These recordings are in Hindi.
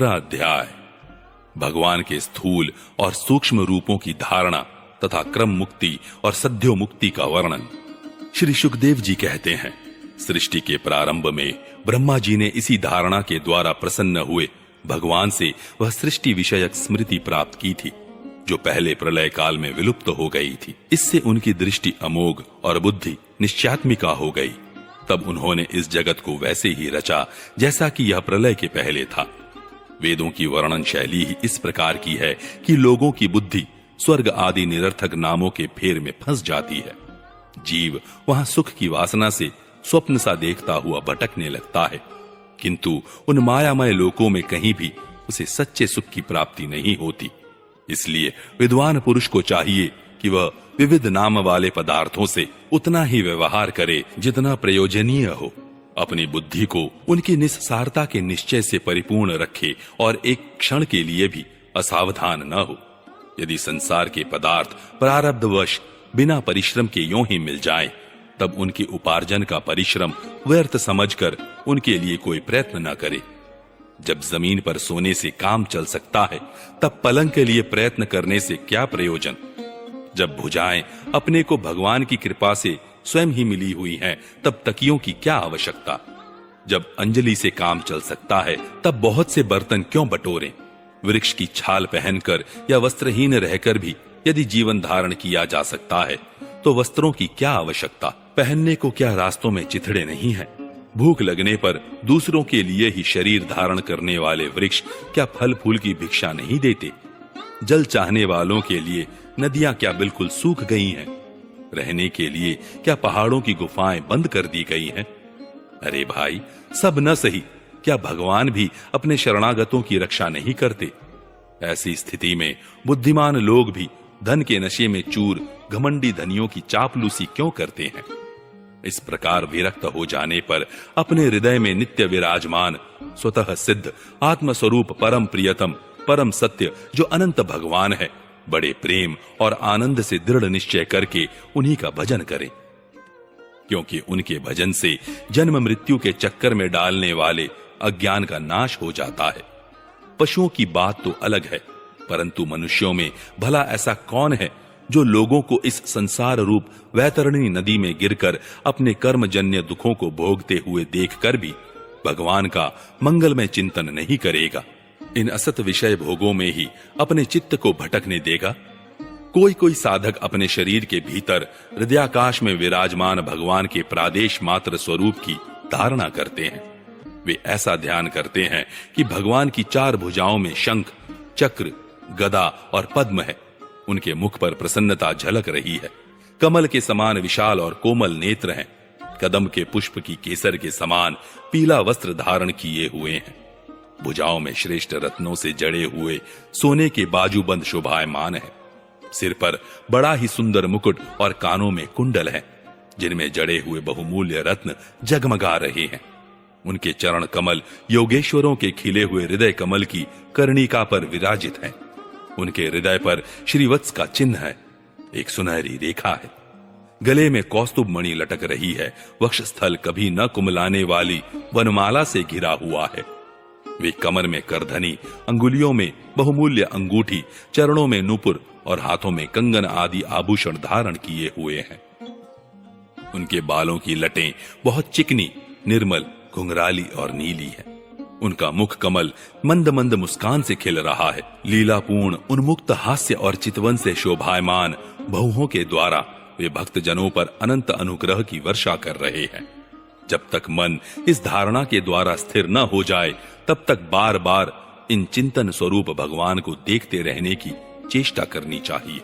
17 अध्याय भगवान के स्थूल और सूक्ष्म रूपों की धारणा तथा क्रम मुक्ति और सद्यो मुक्ति का वर्णन। श्री सुखदेव जी कहते हैं, सृष्टि के प्रारंभ में ब्रह्मा जी ने इसी धारणा के द्वारा प्रसन्न हुए भगवान से वह सृष्टि विषयक स्मृति प्राप्त की थी जो पहले प्रलय काल में विलुप्त हो गई थी। इससे उनकी दृष्टि अमोघ और बुद्धि निश्चयात्मिका हो गई। तब उन्होंने इस जगत को वैसे ही रचा जैसा कि यह प्रलय के पहले था। वेदों की वर्णन शैली ही इस प्रकार की है कि लोगों की बुद्धि स्वर्ग आदि निरर्थक नामों के फेर में फंस जाती है। जीव वहां सुख की वासना से स्वप्न सा देखता हुआ भटकने लगता है, किंतु उन मायामय लोकों में कहीं भी उसे सच्चे सुख की प्राप्ति नहीं होती। इसलिए विद्वान पुरुष को चाहिए कि वह विविध नाम वाले पदार्थों से उतना ही व्यवहार करे जितना प्रयोजनीय हो। अपनी बुद्धि को उनकी निस्सारता के निश्चय से परिपूर्ण रखे और एक क्षण के लिए भी असावधान न हो। यदि संसार के पदार्थ प्रारब्धवश बिना परिश्रम के यूं ही मिल जाएं, तब उनके उपार्जन का परिश्रम व्यर्थ समझकर उनके लिए कोई प्रयत्न न करे। जब जमीन पर सोने से काम चल सकता है, तब पलंग के लिए प्रयत्न करने से क्या प्रयोजन। जब भुजाएं अपने को भगवान की कृपा से स्वयं ही मिली हुई हैं, तब तकियों की क्या आवश्यकता। जब अंजलि से काम चल सकता है, तब बहुत से बर्तन क्यों बटोरें। वृक्ष की छाल पहनकर या वस्त्रहीन रहकर भी यदि जीवन धारण किया जा सकता है, तो वस्त्रों की क्या आवश्यकता। पहनने को क्या रास्तों में चिथड़े नहीं है। भूख लगने पर दूसरों के लिए ही शरीर धारण करने वाले वृक्ष क्या फल फूल की भिक्षा नहीं देते। जल चाहने वालों के लिए नदियां क्या बिल्कुल सूख गई हैं। रहने के लिए क्या पहाड़ों की गुफाएं बंद कर दी गई हैं। अरे भाई, सब न सही, क्या भगवान भी अपने शरणागतों की रक्षा नहीं करते। ऐसी स्थिति में बुद्धिमान लोग भी धन के नशे में चूर घमंडी धनियों की चापलूसी क्यों करते हैं। इस प्रकार विरक्त हो जाने पर अपने हृदय में नित्य विराजमान स्वतः सिद्ध आत्मस्वरूप परम प्रियतम परम सत्य जो अनंत भगवान है, बड़े प्रेम और आनंद से दृढ़ निश्चय करके उन्हीं का भजन करें, क्योंकि उनके भजन से जन्म मृत्यु के चक्कर में डालने वाले अज्ञान का नाश हो जाता है। पशुओं की बात तो अलग है, परंतु मनुष्यों में भला ऐसा कौन है जो लोगों को इस संसार रूप वैतरणी नदी में गिरकर अपने कर्मजन्य दुखों को भोगते हुए देखकर भी भगवान का मंगलमय चिंतन नहीं करेगा। इन असत विषय भोगों में ही अपने चित्त को भटकने देगा। कोई कोई साधक अपने शरीर के भीतर हृदयाकाश में विराजमान भगवान के प्रादेश मात्र स्वरूप की धारणा करते हैं। वे ऐसा ध्यान करते हैं कि भगवान की 4 भुजाओं में शंख, चक्र, गदा और पद्म है। उनके मुख पर प्रसन्नता झलक रही है। कमल के समान विशाल और कोमल नेत्र हैं। कदम के पुष्प की केसर के समान पीला वस्त्र धारण किए हुए हैं। भुजाओं में श्रेष्ठ रत्नों से जड़े हुए सोने के बाजूबंद शोभायमान है। सिर पर बड़ा ही सुंदर मुकुट और कानों में कुंडल है, जिनमें जड़े हुए बहुमूल्य रत्न जगमगा रहे हैं। उनके चरण कमल योगेश्वरों के खिले हुए हृदय कमल की कर्णिका पर विराजित हैं। उनके हृदय पर श्रीवत्स का चिन्ह है, एक सुनहरी रेखा है। गले में कौस्तुभ मणि लटक रही है। वक्षस्थल कभी न कुमलाने वाली वनमाला से घिरा हुआ है। वे कमर में करधनी, अंगुलियों में बहुमूल्य अंगूठी, चरणों में नूपुर और हाथों में कंगन आदि आभूषण धारण किए हुए हैं। उनके बालों की लटें बहुत चिकनी, निर्मल, घुंघराली और नीली है। उनका मुख कमल मंद मंद मुस्कान से खिल रहा है। लीलापूर्ण उन्मुक्त हास्य और चितवन से शोभायमान बहुओं के द्वारा वे भक्त जनों पर अनंत अनुग्रह की वर्षा कर रहे हैं। जब तक मन इस धारणा के द्वारा स्थिर न हो जाए, तब तक बार बार इन चिंतन स्वरूप भगवान को देखते रहने की चेष्टा करनी चाहिए।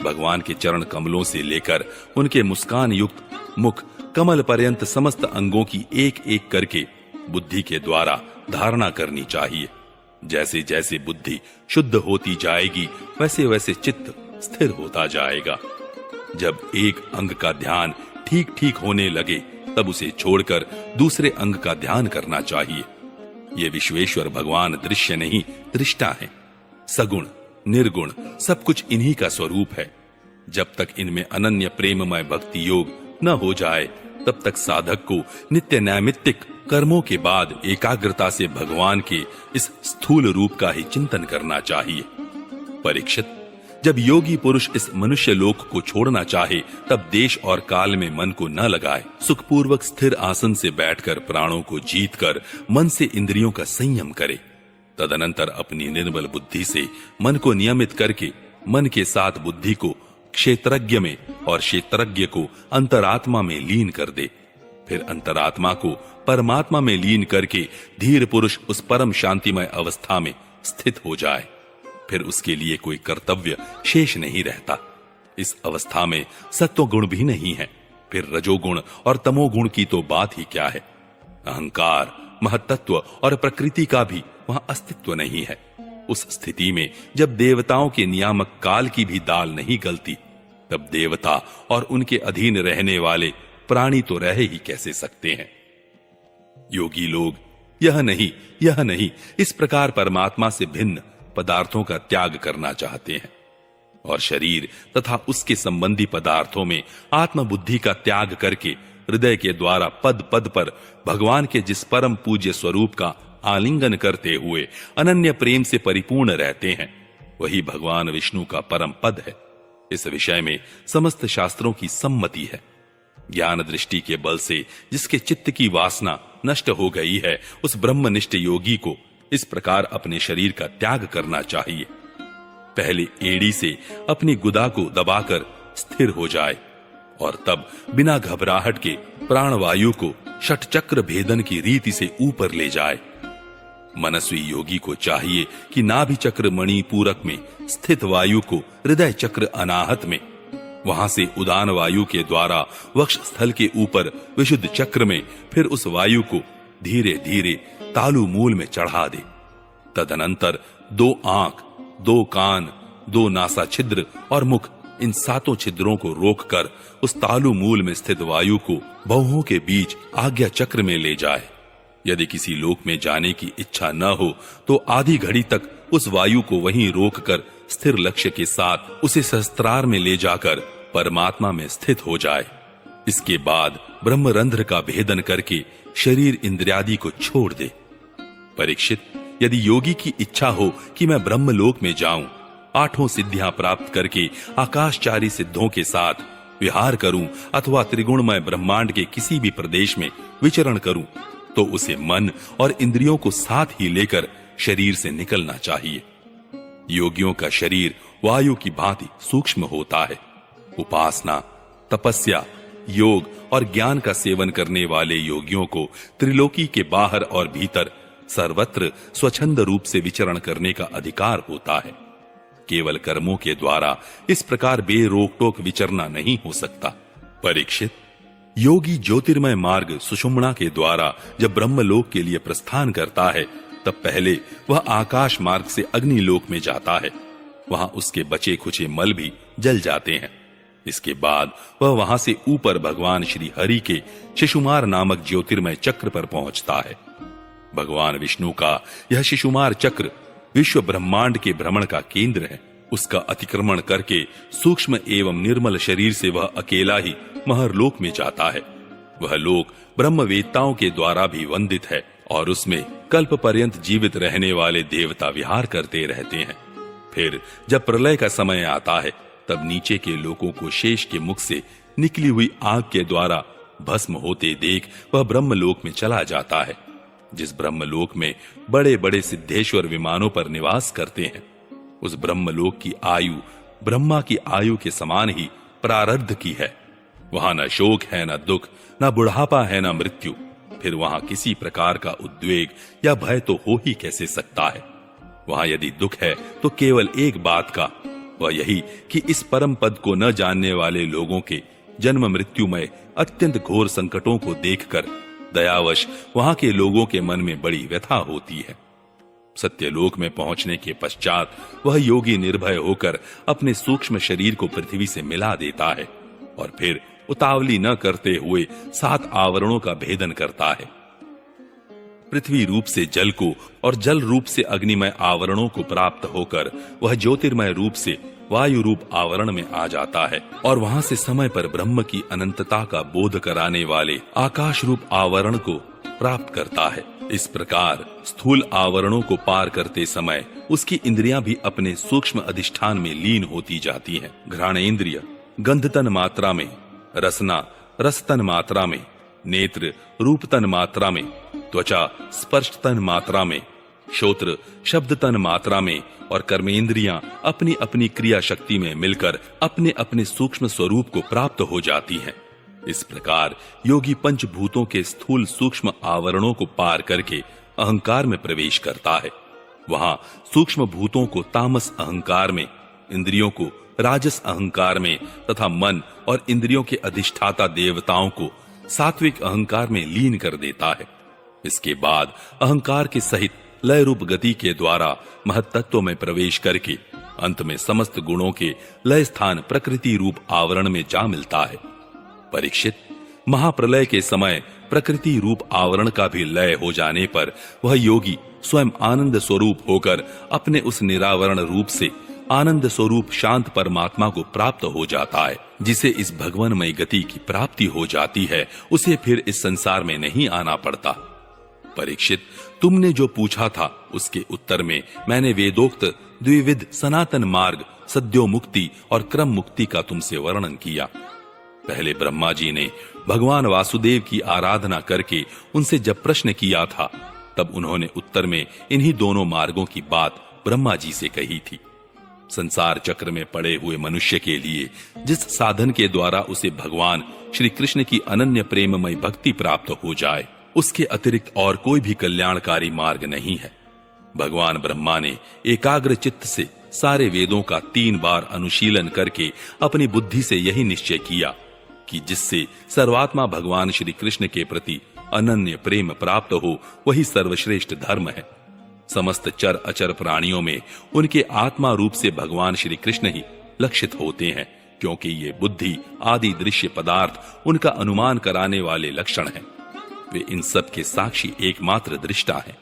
भगवान के चरण कमलों से लेकर उनके मुस्कान युक्त मुख कमल पर्यंत समस्त अंगों की एक एक करके बुद्धि के द्वारा धारणा करनी चाहिए। जैसे जैसे बुद्धि शुद्ध होती जाएगी, वैसे वैसे चित्त स्थिर होता जाएगा। जब एक अंग का ध्यान ठीक ठीक होने लगे, तब उसे छोड़कर दूसरे अंग का ध्यान करना चाहिए। ये विश्वेश्वर भगवान दृश्य नहीं, दृष्टा है। सगुण निर्गुण सब कुछ इन्हीं का स्वरूप है। जब तक इनमें अनन्य प्रेममय भक्ति योग न हो जाए, तब तक साधक को नित्य नैमित्तिक कर्मों के बाद एकाग्रता से भगवान के इस स्थूल रूप का ही चिंतन करना चाहिए। परीक्षित, जब योगी पुरुष इस मनुष्य लोक को छोड़ना चाहे तब देश और काल में मन को न लगाए, सुखपूर्वक स्थिर आसन से बैठकर प्राणों को जीतकर मन से इंद्रियों का संयम करे। तदनंतर अपनी निर्मल बुद्धि से मन को नियमित करके मन के साथ बुद्धि को क्षेत्रज्ञ में और क्षेत्रज्ञ को अंतरात्मा में लीन कर दे। फिर अंतरात्मा को परमात्मा में लीन करके धीर पुरुष उस परम शांतिमय अवस्था में स्थित हो जाए। फिर उसके लिए कोई कर्तव्य शेष नहीं रहता। इस अवस्था में सत्व गुण भी नहीं है। फिर रजोगुण और तमोगुण की तो बात ही क्या है। अहंकार, महत्त्व और प्रकृति का भी वहां अस्तित्व नहीं है। उस स्थिति में जब देवताओं के नियामक काल की भी दाल नहीं गलती, तब देवता और उनके अधीन रहने वाले प्राणी तो रह ही कैसे सकते हैं। योगी लोग यह नहीं इस प्रकार परमात्मा से भिन्न पदार्थों का त्याग करना चाहते हैं और शरीर तथा उसके संबंधी पदार्थों में आत्मबुद्धि का त्याग करके हृदय के द्वारा पद पद पर भगवान के जिस परम पूज्य स्वरूप का आलिंगन करते हुए अनन्य प्रेम से परिपूर्ण रहते हैं, वही भगवान विष्णु का परम पद है। इस विषय में समस्त शास्त्रों की सम्मति है। ज्ञान दृष्टि के बल से जिसके चित्त की वासना नष्ट हो गई है, उस ब्रह्मनिष्ठ योगी को इस प्रकार अपने शरीर का त्याग करना चाहिए। पहले एड़ी से अपनी गुदा को दबाकर स्थिर हो जाए और तब बिना घबराहट के प्राणवायु को षटचक्र भेदन की रीति से ऊपर ले जाए। मनस्वी योगी को चाहिए कि नाभि चक्र मणि पूरक में स्थित वायु को हृदय चक्र अनाहत में, वहां से उदान वायु के द्वारा वक्ष स्थल के ऊपर विशुद्ध चक्र में, फिर उस वायु को धीरे धीरे तालु मूल में चढ़ा दे। तदनंतर 2 आंख, 2 कान, 2 नासा छिद्र और मुख, इन 7 छिद्रों को रोककर उस तालु मूल में स्थित वायु को बाहुओं के बीच आज्ञा चक्र में ले जाए। यदि किसी लोक में जाने की इच्छा न हो तो आधी घड़ी तक उस वायु को वहीं रोककर स्थिर लक्ष्य के साथ उसे सहस्त्रार में ले जाकर परमात्मा में स्थित हो जाए। इसके बाद ब्रह्मरंध्र का भेदन करके शरीर इंद्रियादि को छोड़ दे। परीक्षित, यदि योगी की इच्छा हो कि मैं ब्रह्मलोक में जाऊं, 8 सिद्धियां प्राप्त करके आकाशचारी सिद्धों के साथ विहार करूं अथवा त्रिगुणमय ब्रह्मांड के किसी भी प्रदेश में विचरण करूं, तो उसे मन और इंद्रियों को साथ ही लेकर शरीर से निकलना चाहिए। योगियों का शरीर वायु की भांति सूक्ष्म होता है। उपासना, तपस्या, योग और ज्ञान का सेवन करने वाले योगियों को त्रिलोकी के बाहर और भीतर सर्वत्र स्वच्छंद रूप से विचरण करने का अधिकार होता है। केवल कर्मों के द्वारा इस प्रकार बेरोक टोक विचरना नहीं हो सकता। परीक्षित, योगी ज्योतिर्मय मार्ग सुषुम्ना के द्वारा जब ब्रह्मलोक के लिए प्रस्थान करता है, तब पहले वह आकाश मार्ग से अग्निलोक में जाता है। वहां उसके बचे खुचे मल भी जल जाते हैं। इसके बाद वह वहां से ऊपर भगवान श्री हरि के शिशुमार नामक ज्योतिर्मय चक्र पर पहुंचता है। भगवान विष्णु का यह शिशुमार चक्र विश्व ब्रह्मांड के भ्रमण का केंद्र है। उसका अतिक्रमण करके सूक्ष्म एवं निर्मल शरीर से वह अकेला ही महरलोक में जाता है। वह लोक ब्रह्मवेत्ताओं के द्वारा भी वंदित है और उसमें कल्प पर्यंत जीवित रहने वाले देवता विहार करते रहते हैं। फिर जब प्रलय का समय आता है, तब नीचे के लोगों को शेष के मुख से निकली हुई आग के द्वारा भस्म होते देख वह ब्रह्मलोक में चला जाता है। जिस ब्रह्मलोक में बड़े बड़े सिद्धेश्वर विमानों पर निवास करते हैं, उस ब्रह्मलोक की आयु ब्रह्मा की आयु के समान ही प्रारब्ध की है। वहां न शोक है, न दुख, न बुढ़ापा है, न मृत्यु। फिर वहां किसी प्रकार का उद्वेग या भय तो हो ही कैसे सकता है। वहां यदि दुख है तो केवल एक बात का, वह यही कि इस परम पद को न जानने वाले लोगों के जन्म मृत्युमय अत्यंत घोर संकटों को देखकर दयावश वहां के लोगों के मन में बड़ी व्यथा होती है। सत्यलोक में पहुंचने के पश्चात वह योगी निर्भय होकर अपने सूक्ष्म शरीर को पृथ्वी से मिला देता है और फिर उतावली न करते हुए 7 आवरणों का भेदन करता है। पृथ्वी रूप से जल को और जल रूप से अग्निमय आवरणों को प्राप्त होकर वह ज्योतिर्मय रूप से वायु रूप आवरण में आ जाता है और वहां से समय पर ब्रह्म की अनंतता का बोध कराने वाले आकाश रूप आवरण को प्राप्त करता है। इस प्रकार स्थूल आवरणों को पार करते समय उसकी इंद्रियां भी अपने सूक्ष्म अधिष्ठान में लीन होती जाती हैं। घ्राणेन्द्रिय गंधतन मात्रा में, रसना रसतन मात्रा में, नेत्र रूपतन मात्रा में, त्वचा स्पर्शतन मात्रा में, श्रोत्र शब्दतन मात्रा में और कर्मेंद्रियां अपनी अपनी क्रिया शक्ति में मिलकर अपने अपने सूक्ष्म स्वरूप को प्राप्त हो जाती हैं। इस प्रकार योगी पंचभूतों के स्थूल सूक्ष्म आवरणों को पार करके अहंकार में प्रवेश करता है। वहां सूक्ष्म भूतों को तामस अहंकार में, इंद्रियों को राजस अहंकार में तथा मन और इंद्रियों के अधिष्ठाता देवताओं को सात्विक अहंकार में लीन कर देता है। इसके बाद अहंकार के सहित लय रूप गति के द्वारा महत्तत्व में प्रवेश करके अंत में समस्त गुणों के लय स्थान प्रकृति रूप आवरण में जा मिलता है। परीक्षित, महाप्रलय के समय प्रकृति रूप आवरण का भी लय हो जाने पर वह योगी स्वयं आनंद स्वरूप होकर अपने उस निरावरण रूप से आनंद स्वरूप शांत परमात्मा को प्राप्त हो जाता है। जिसे इस भगवानमय गति की प्राप्ति हो जाती है उसे फिर इस संसार में नहीं आना पड़ता। परीक्षित, तुमने जो पूछा था उसके उत्तर में मैंने वेदोक्त द्विविध सनातन मार्ग, सद्यो मुक्ति और क्रम मुक्ति का तुमसे वर्णन किया। पहले ब्रह्मा जी ने भगवान वासुदेव की आराधना करके उनसे जब प्रश्न किया था तब उन्होंने उत्तर में इन्हीं दोनों मार्गों की बात ब्रह्मा जी से कही थी। संसार चक्र में पड़े हुए मनुष्य के लिए जिस साधन के द्वारा उसे भगवान श्री कृष्ण की अनन्य प्रेममय भक्ति प्राप्त हो जाए उसके अतिरिक्त और कोई भी कल्याणकारी मार्ग नहीं है। भगवान ब्रह्मा ने एकाग्र चित्त से सारे वेदों का 3 बार अनुशीलन करके अपनी बुद्धि से यही निश्चय किया कि जिससे सर्वात्मा भगवान श्री कृष्ण के प्रति अनन्य प्रेम प्राप्त हो वही सर्वश्रेष्ठ धर्म है। समस्त चर अचर प्राणियों में उनके आत्मा रूप से भगवान श्री कृष्ण ही लक्षित होते हैं, क्योंकि ये बुद्धि आदि दृश्य पदार्थ उनका अनुमान कराने वाले लक्षण हैं। वे इन सब के साक्षी एकमात्र दृष्टा हैं।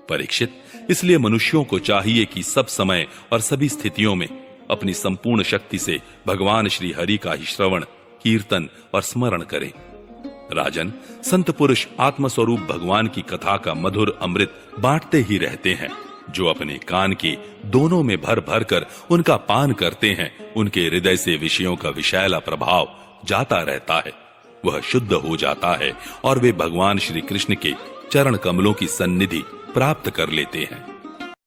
परीक्षित, इसलिए मनुष्यों को चाहिए कि सब समय और सभी स्थितियों में अपनी संपूर्ण शक्ति से भगवान श्री हरि का ही श्रवण, कीर्तन और स्मरण करें। राजन, संत पुरुष आत्मस्वरूप भगवान की कथा का मधुर अमृत बांटते ही रहते हैं। जो अपने कान के दोनों में भर भर कर उनका पान करते हैं, उनके हृदय से विषयों का विषैला प्रभाव जाता रहता है। वह शुद्ध हो जाता है और वे भगवान श्री कृष्ण के चरण कमलों की सन्निधि प्राप्त कर लेते हैं।